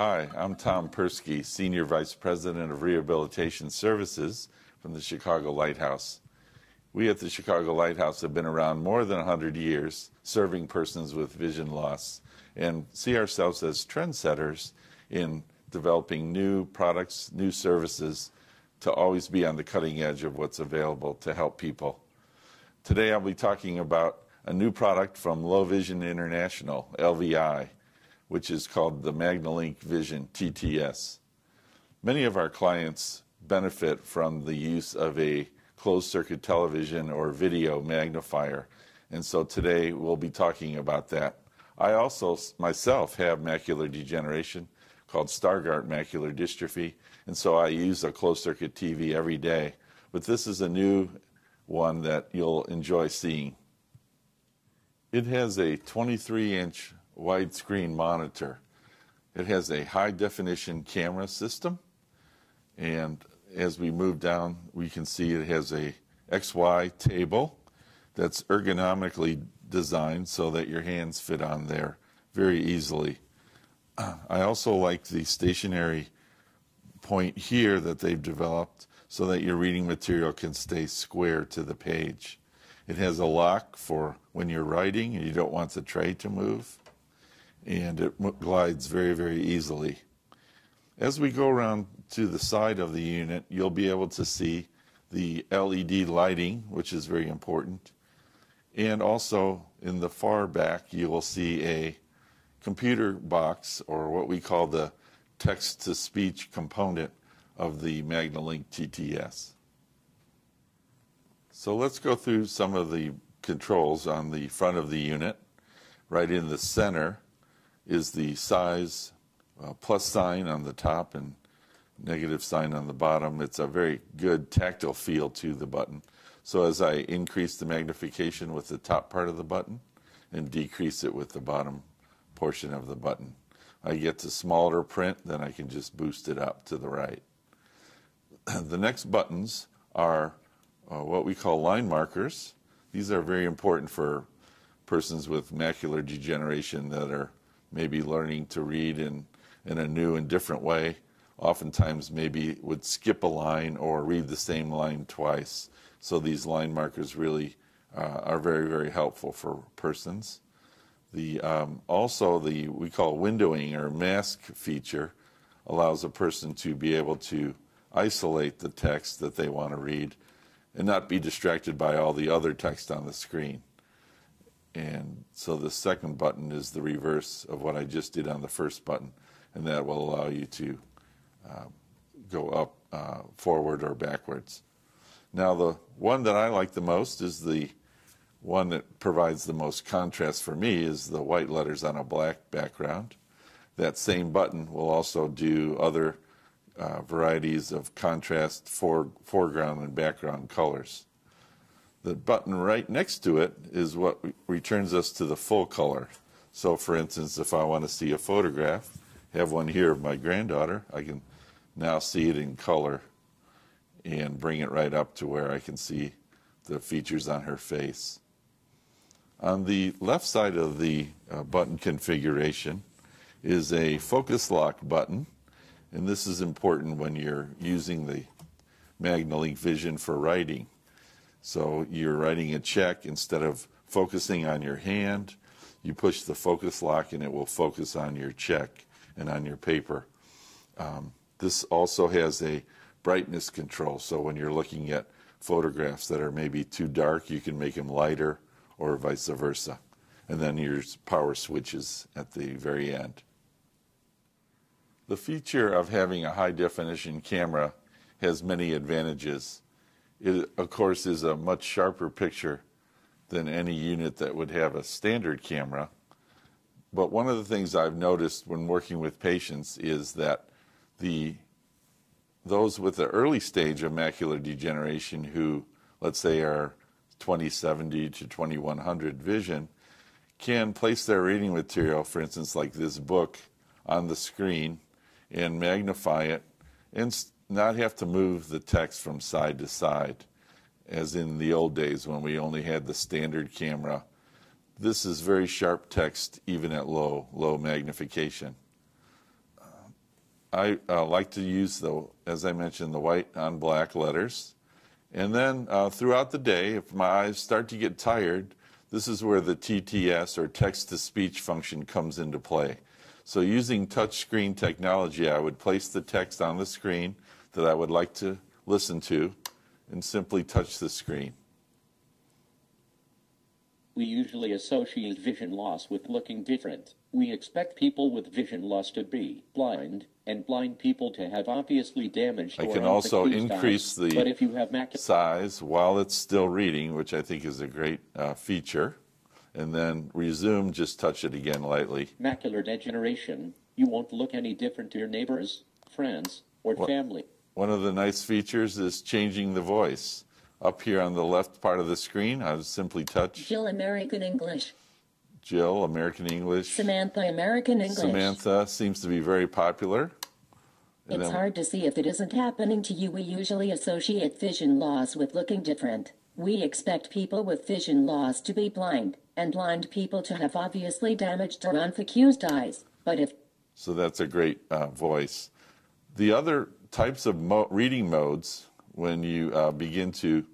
Hi, I'm Tom Perski, Senior Vice President of Rehabilitation Services from the Chicago Lighthouse. We at the Chicago Lighthouse have been around more than 100 years, serving persons with vision loss, and see ourselves as trendsetters in developing new products, new services, to always be on the cutting edge of what's available to help people. Today I'll be talking about a new product from Low Vision International, LVI, which is called the MagniLink Vision TTS. Many of our clients benefit from the use of a closed-circuit television or video magnifier, and so today we'll be talking about that. I also myself have macular degeneration called Stargardt macular dystrophy, and so I use a closed-circuit TV every day, but this is a new one that you'll enjoy seeing. It has a 23-inch widescreen monitor. It has a high-definition camera system, and as we move down, we can see it has a XY table that's ergonomically designed so that your hands fit on there very easily. I also like the stationary point here that they've developed so that your reading material can stay square to the page. It has a lock for when you're writing and you don't want the tray to move, and it glides very, very easily. As we go around to the side of the unit, you'll be able to see the LED lighting, which is very important, and also in the far back you will see a computer box, or what we call the text-to-speech component of the MagniLink TTS. So let's go through some of the controls on the front of the unit. Right in the center is the size plus sign on the top and negative sign on the bottom. It's a very good tactile feel to the button. So as I increase the magnification with the top part of the button and decrease it with the bottom portion of the button, I get to smaller print, then I can just boost it up to the right. The next buttons are what we call line markers. These are very important for persons with macular degeneration that are maybe learning to read in a new and different way. Oftentimes maybe would skip a line or read the same line twice. So these line markers really are very, very helpful for persons. Also the we call windowing or mask feature allows a person to be able to isolate the text that they want to read and not be distracted by all the other text on the screen. And so the second button is the reverse of what I just did on the first button, and that will allow you to go up, forward, or backwards. Now the one that I like the most is the one that provides the most contrast for me, is the white letters on a black background. That same button will also do other varieties of contrast foreground and background colors. The button right next to it is what returns us to the full color. So for instance, if I want to see a photograph, have one here of my granddaughter, I can now see it in color and bring it right up to where I can see the features on her face. On the left side of the button configuration is a focus lock button, and this is important when you're using the MagniLink Vision for writing. So you're writing a check, instead of focusing on your hand, you push the focus lock and it will focus on your check and on your paper. This also has a brightness control, so when you're looking at photographs that are maybe too dark, you can make them lighter or vice versa. And then your power switches at the very end. The feature of having a high-definition camera has many advantages. It, of course, is a much sharper picture than any unit that would have a standard camera. But one of the things I've noticed when working with patients is that those with the early stage of macular degeneration who, let's say, are 20/70 to 2100 vision, can place their reading material, for instance, like this book, on the screen and magnify it and not have to move the text from side to side, as in the old days when we only had the standard camera. This is very sharp text even at low magnification. I like to use, as I mentioned, the white on black letters. And then throughout the day, if my eyes start to get tired, this is where the TTS, or text-to-speech function, comes into play. So using touchscreen technology, I would place the text on the screen that I would like to listen to and simply touch the screen. We usually associate vision loss with looking different. We expect people with vision loss to be blind, and blind people to have obviously damaged I or can also unfocused increase eyes. But if you have the size while it's still reading, which I think is a great feature. And then resume, just touch it again lightly. Macular degeneration, you won't look any different to your neighbors, friends, or family. One of the nice features is changing the voice. Up here on the left part of the screen, I would simply touch Jill, American English. Jill, American English. Samantha, American English. Samantha seems to be very popular. And it's hard to see if it isn't happening to you. We usually associate vision loss with looking different. We expect people with vision loss to be blind, and blind people to have obviously damaged or unfocused eyes. But if so, that's a great voice. The other types of reading modes, when you begin to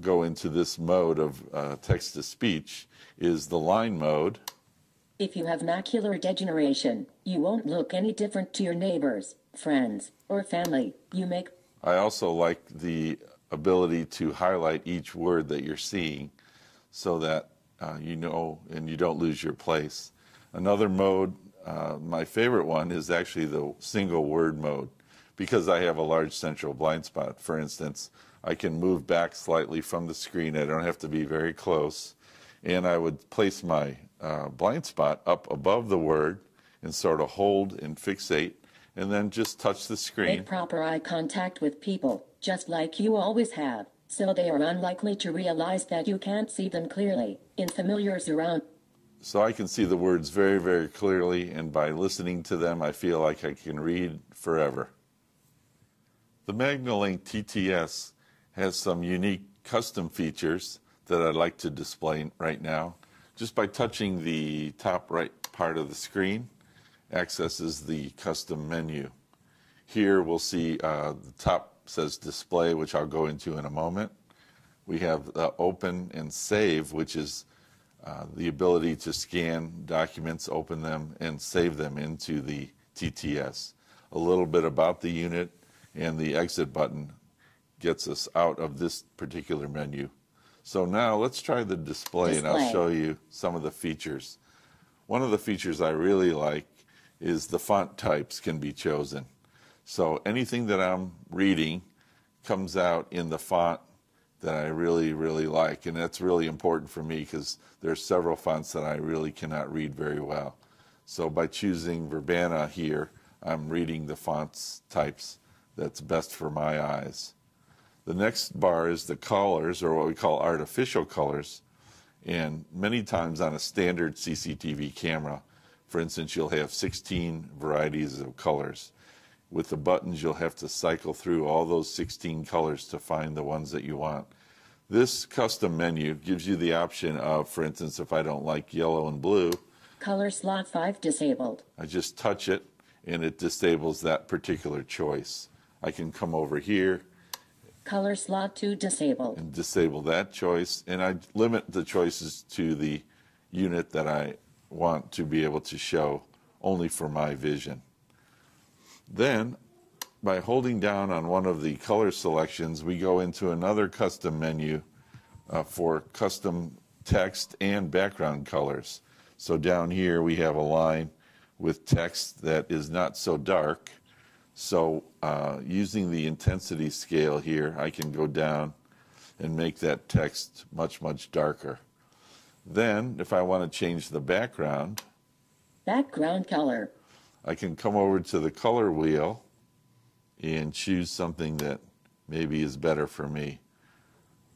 go into this mode of text-to-speech, is the line mode. If you have macular degeneration, you won't look any different to your neighbors, friends, or family. I also like the ability to highlight each word that you're seeing so that you know and you don't lose your place. Another mode, my favorite one, is actually the single word mode, because I have a large central blind spot. For instance, I can move back slightly from the screen. I don't have to be very close. And I would place my blind spot up above the word and sort of hold and fixate, and then just touch the screen. Make proper eye contact with people, just like you always have, so they are unlikely to realize that you can't see them clearly in familiar surround. So I can see the words very, very clearly, and by listening to them, I feel like I can read forever. The MagniLink TTS has some unique custom features that I'd like to display right now. Just by touching the top right part of the screen, accesses the custom menu. Here we'll see the top says display, which I'll go into in a moment. We have open and save, which is the ability to scan documents, open them, and save them into the TTS. A little bit about the unit, and the exit button gets us out of this particular menu. So now let's try the display, and I'll show you some of the features. One of the features I really like is the font types can be chosen. So anything that I'm reading comes out in the font that I really, really like. And that's really important for me because there's several fonts that I really cannot read very well. So by choosing Verbana here, I'm reading the fonts types that's best for my eyes. The next bar is the colors, or what we call artificial colors. And many times on a standard CCTV camera, for instance, you'll have 16 varieties of colors. With the buttons, you'll have to cycle through all those 16 colors to find the ones that you want. This custom menu gives you the option of, for instance, if I don't like yellow and blue, color slot 5 disabled. I just touch it and it disables that particular choice. I can come over here, color slot 2 disabled, and disable that choice, and I limit the choices to the unit that I want to be able to show only for my vision. Then, by holding down on one of the color selections, we go into another custom menu for custom text and background colors. So down here we have a line with text that is not so dark. So using the intensity scale here, I can go down and make that text much, much darker. Then, if I want to change the background color, I can come over to the color wheel and choose something that maybe is better for me.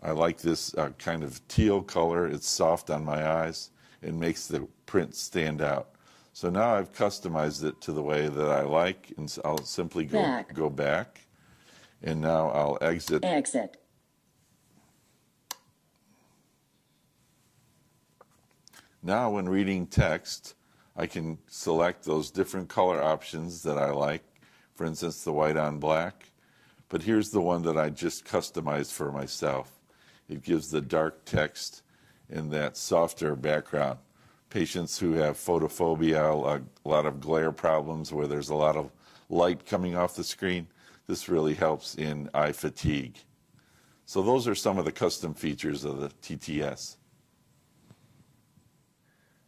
I like this kind of teal color. It's soft on my eyes and makes the print stand out. So now I've customized it to the way that I like, and I'll simply go back, and now I'll exit. Now when reading text, I can select those different color options that I like, for instance, the white on black. But here's the one that I just customized for myself. It gives the dark text in that softer background. Patients who have photophobia, a lot of glare problems where there's a lot of light coming off the screen, this really helps in eye fatigue. So those are some of the custom features of the TTS.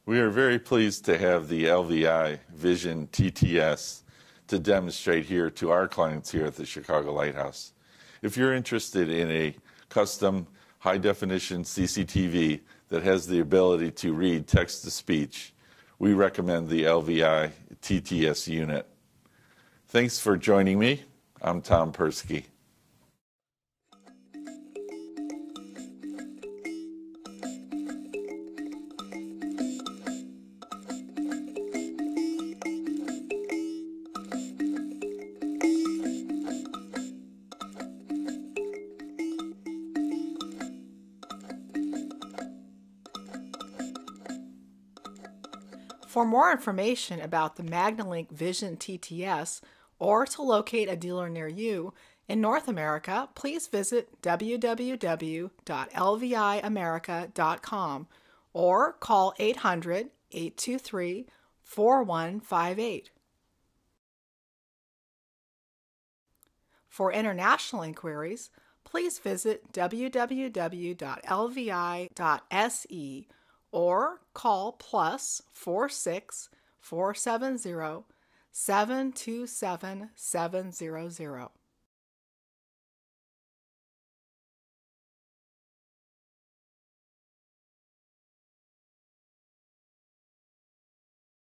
We are very pleased to have the LVI Vision TTS to demonstrate here to our clients here at the Chicago Lighthouse. If you're interested in a custom high-definition CCTV that has the ability to read text-to-speech, we recommend the LVI TTS unit. Thanks for joining me. I'm Tom Perski. For more information about the MagniLink Vision TTS or to locate a dealer near you in North America, please visit www.lviamerica.com or call 800-823-4158. For international inquiries, please visit www.lvi.se or call +46 470 727 700.